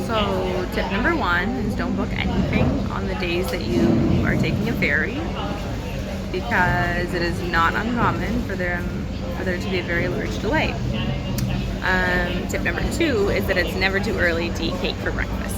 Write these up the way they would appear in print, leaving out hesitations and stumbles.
So tip number one is don't book anything on the days that you are taking a ferry, because it is not uncommon for there to be a very large delay. Tip number two is that it's never too early to eat cake for breakfast.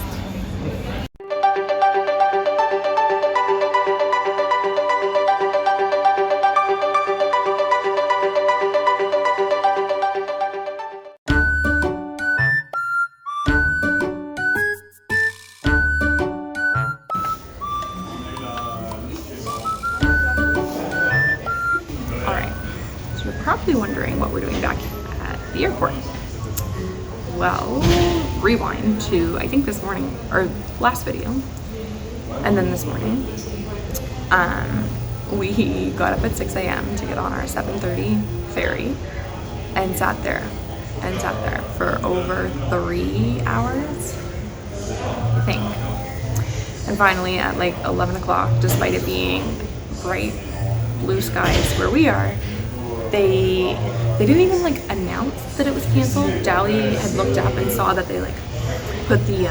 Alright, so you're probably wondering what we're doing back at the airport. Well, rewind to, I think this morning, or last video, and then this morning, we got up at 6 a.m. to get on our 7:30 ferry and sat there for over 3 hours, I think. And finally at like 11 o'clock, despite it being bright blue skies where we are, they didn't even like announce that it was canceled. Dali had looked up and saw that they like put the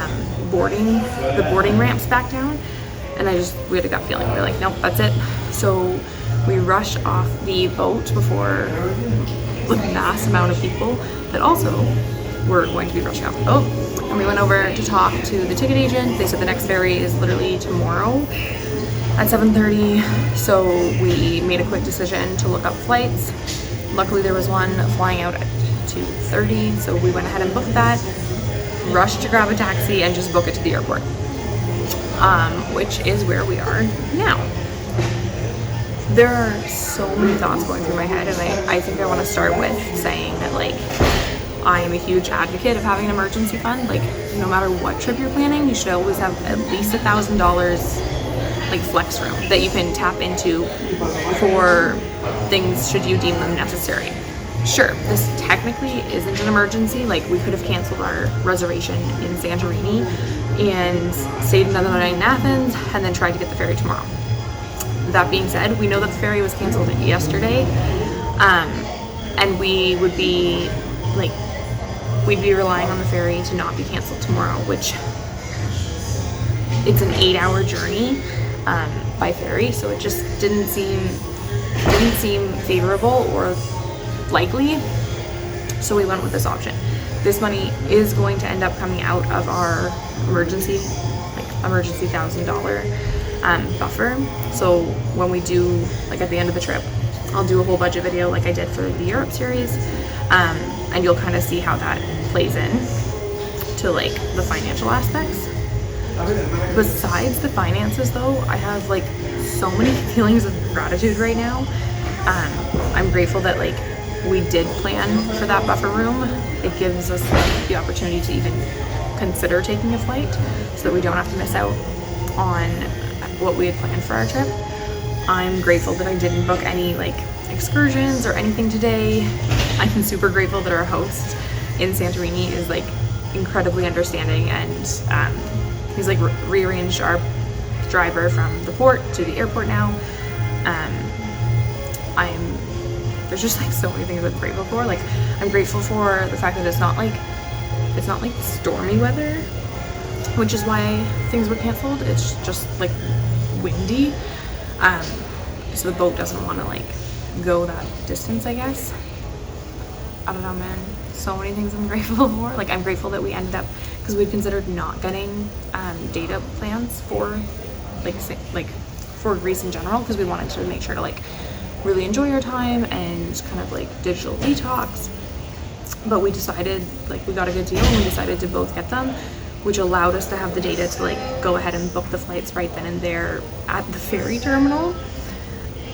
boarding ramps back down, and we had a gut feeling. We were like, nope, that's it. So we rushed off the boat before the mass amount of people that also were going to be rushing off the boat. And we went over to talk to the ticket agent. They said the next ferry is literally tomorrow at 7:30. So we made a quick decision to look up flights. Luckily there was one flying out at 2:30, so we went ahead and booked that, rushed to grab a taxi and just book it to the airport, which is where we are now. There are so many thoughts going through my head, and I think I want to start with saying that like I am a huge advocate of having an emergency fund. Like no matter what trip you're planning, you should always have at least $1,000 like flex room that you can tap into for things should you deem them necessary. Sure, this technically isn't an emergency. Like we could have canceled our reservation in Santorini and stayed another night in Athens and then tried to get the ferry tomorrow. That being said, we know that the ferry was canceled yesterday, and we'd be relying on the ferry to not be canceled tomorrow, which it's an 8-hour journey by ferry, so it just didn't seem favorable or likely. So we went with this option. This money is going to end up coming out of our emergency $1,000 buffer. So when we do, like at the end of the trip, I'll do a whole budget video like I did for the Europe series, and you'll kind of see how that plays in to like the financial aspects. Besides the finances though, I have like so many feelings of gratitude right now. I'm grateful that like we did plan for that buffer room. It gives us the opportunity to even consider taking a flight so that we don't have to miss out on what we had planned for our trip. I'm grateful that I didn't book any like excursions or anything today. I'm super grateful that our host in Santorini is like incredibly understanding, and he's like rearranged our driver from the port to the airport now. There's just like so many things I'm grateful for. Like I'm grateful for the fact that it's not like stormy weather, which is why things were canceled. It's just like windy, so the boat doesn't want to like go that distance, I guess. I don't know, man. So many things I'm grateful for. Like I'm grateful that we ended up, because we considered not getting data plans for for Greece in general, because we wanted to make sure to like really enjoy our time and kind of like digital detox. But we decided, like, we got a good deal and we decided to both get them, which allowed us to have the data to like go ahead and book the flights right then and there at the ferry terminal.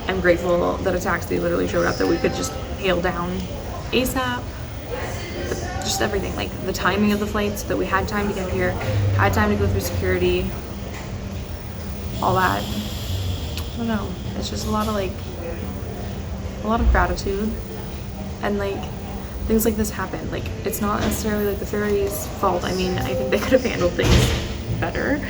I'm grateful that a taxi literally showed up that we could just hail down ASAP. Just everything, like the timing of the flights, that we had time to get here, had time to go through security, all that. I don't know, it's just a lot of gratitude, and like things like this happen. Like it's not necessarily like the ferry's fault. I mean, I think they could have handled things better,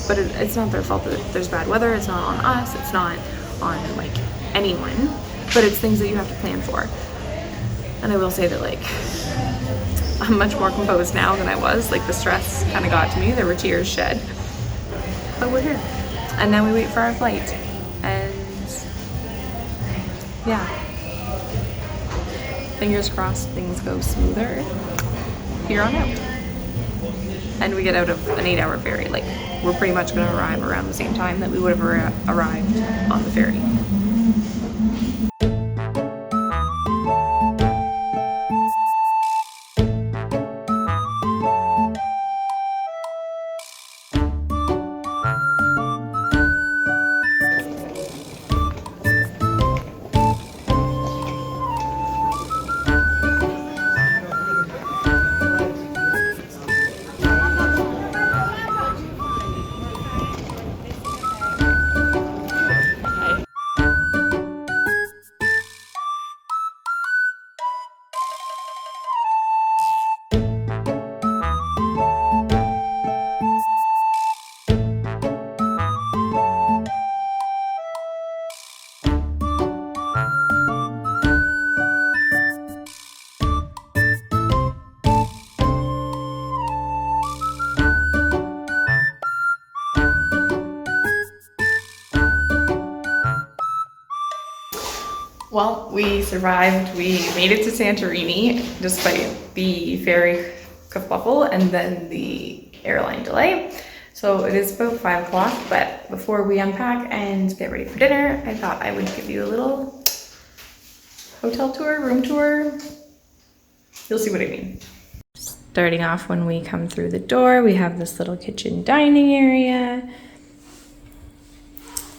but it's not their fault that there's bad weather. It's not on us, it's not on like anyone, but it's things that you have to plan for. And I will say that like I'm much more composed now than I was. Like the stress kind of got to me. There were tears shed. But we're here. And now we wait for our flight. And yeah. Fingers crossed things go smoother here on out. And we get out of an 8-hour ferry. Like, we're pretty much going to arrive around the same time that we would have arrived on the ferry. Well, we survived. We made it to Santorini despite the ferry kerfuffle and then the airline delay. So it is about 5 o'clock, but before we unpack and get ready for dinner, I thought I would give you a little hotel tour, room tour. You'll see what I mean. Starting off, when we come through the door, we have this little kitchen dining area.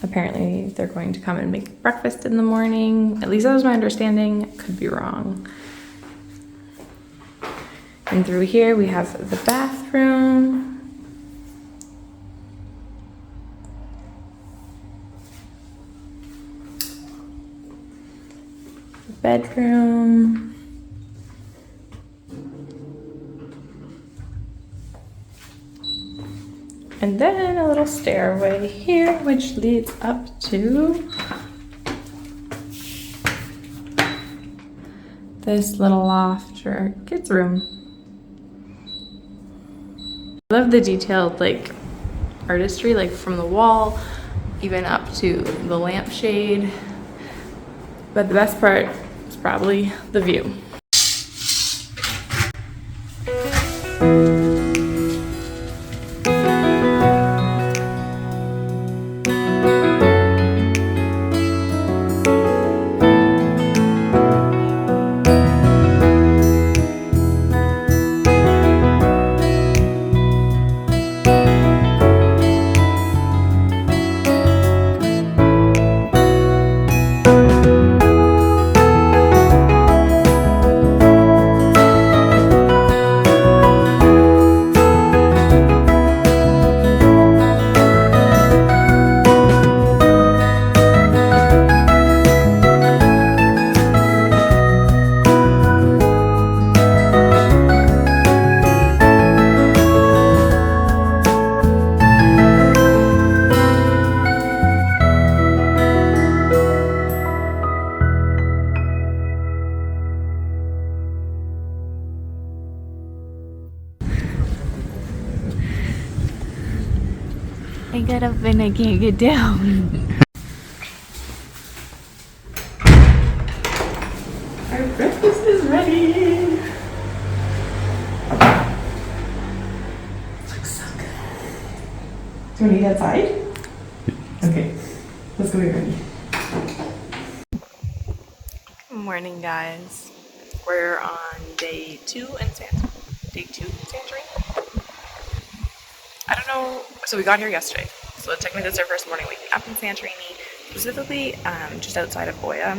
Apparently they're going to come and make breakfast in the morning. At least that was my understanding. Could be wrong. And through here we have the bathroom. The bedroom. And then a little stairway here, which leads up to this little loft for our kids' room. I love the detailed like artistry, like from the wall, even up to the lampshade. But the best part is probably the view. I got up and I can't get down. Our breakfast is ready. Looks so good. Do you want to eat outside? Okay, let's go get ready. Good morning, guys. We're on day 2 in Santorini. I don't know, so we got here yesterday, so technically that's our first morning waking up in Santorini, specifically just outside of Oia,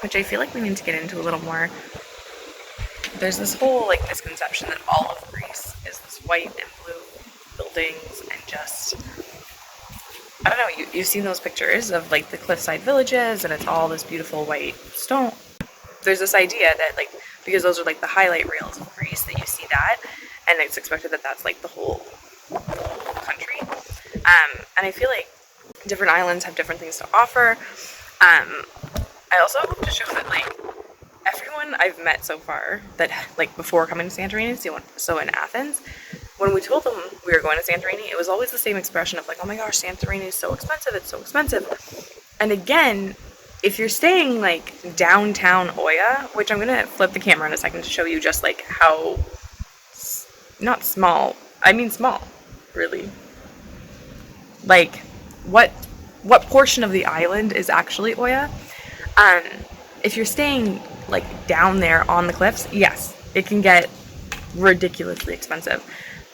which I feel like we need to get into a little more. There's this whole like misconception that all of Greece is this white and blue buildings and just, I don't know, you've seen those pictures of like the cliffside villages and it's all this beautiful white stone. There's this idea that like, because those are like the highlight reels of Greece, that you see that, and it's expected that that's like the whole country. And I feel like different islands have different things to offer. I also hope to show that like everyone everyone I've met so far that, like, before coming to Santorini, so in Athens, when we told them we were going to Santorini, it was always the same expression of like, oh my gosh, Santorini is so expensive, it's so expensive. And again, if you're staying like downtown Oia, which I'm gonna flip the camera in a second to show you just like how, not small, I mean small, really. Like, what portion of the island is actually Oia? If you're staying like down there on the cliffs, yes, it can get ridiculously expensive.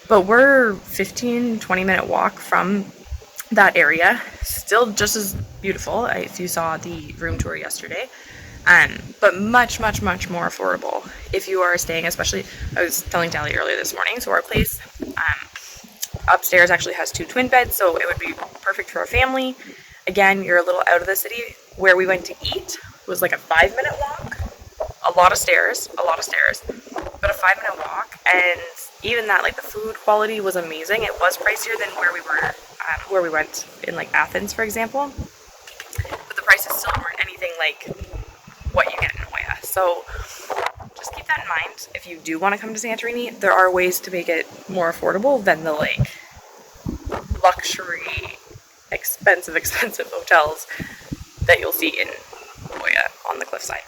But we're 15-20 minute walk from that area, still just as beautiful if you saw the room tour yesterday, but much more affordable if you are staying, especially, I was telling Tally earlier this morning, so our place upstairs actually has 2 twin beds, so it would be perfect for a family. Again, you're a little out of the city. Where we went to eat was like a 5-minute walk, a lot of stairs, but a 5-minute walk, and even that, like, the food quality was amazing. It was pricier than where we went in like Athens, for example, but the prices still weren't anything like what you get in Oia. So just keep that in mind. If you do want to come to Santorini, there are ways to make it more affordable than the like luxury, expensive hotels that you'll see in Oia on the cliffside.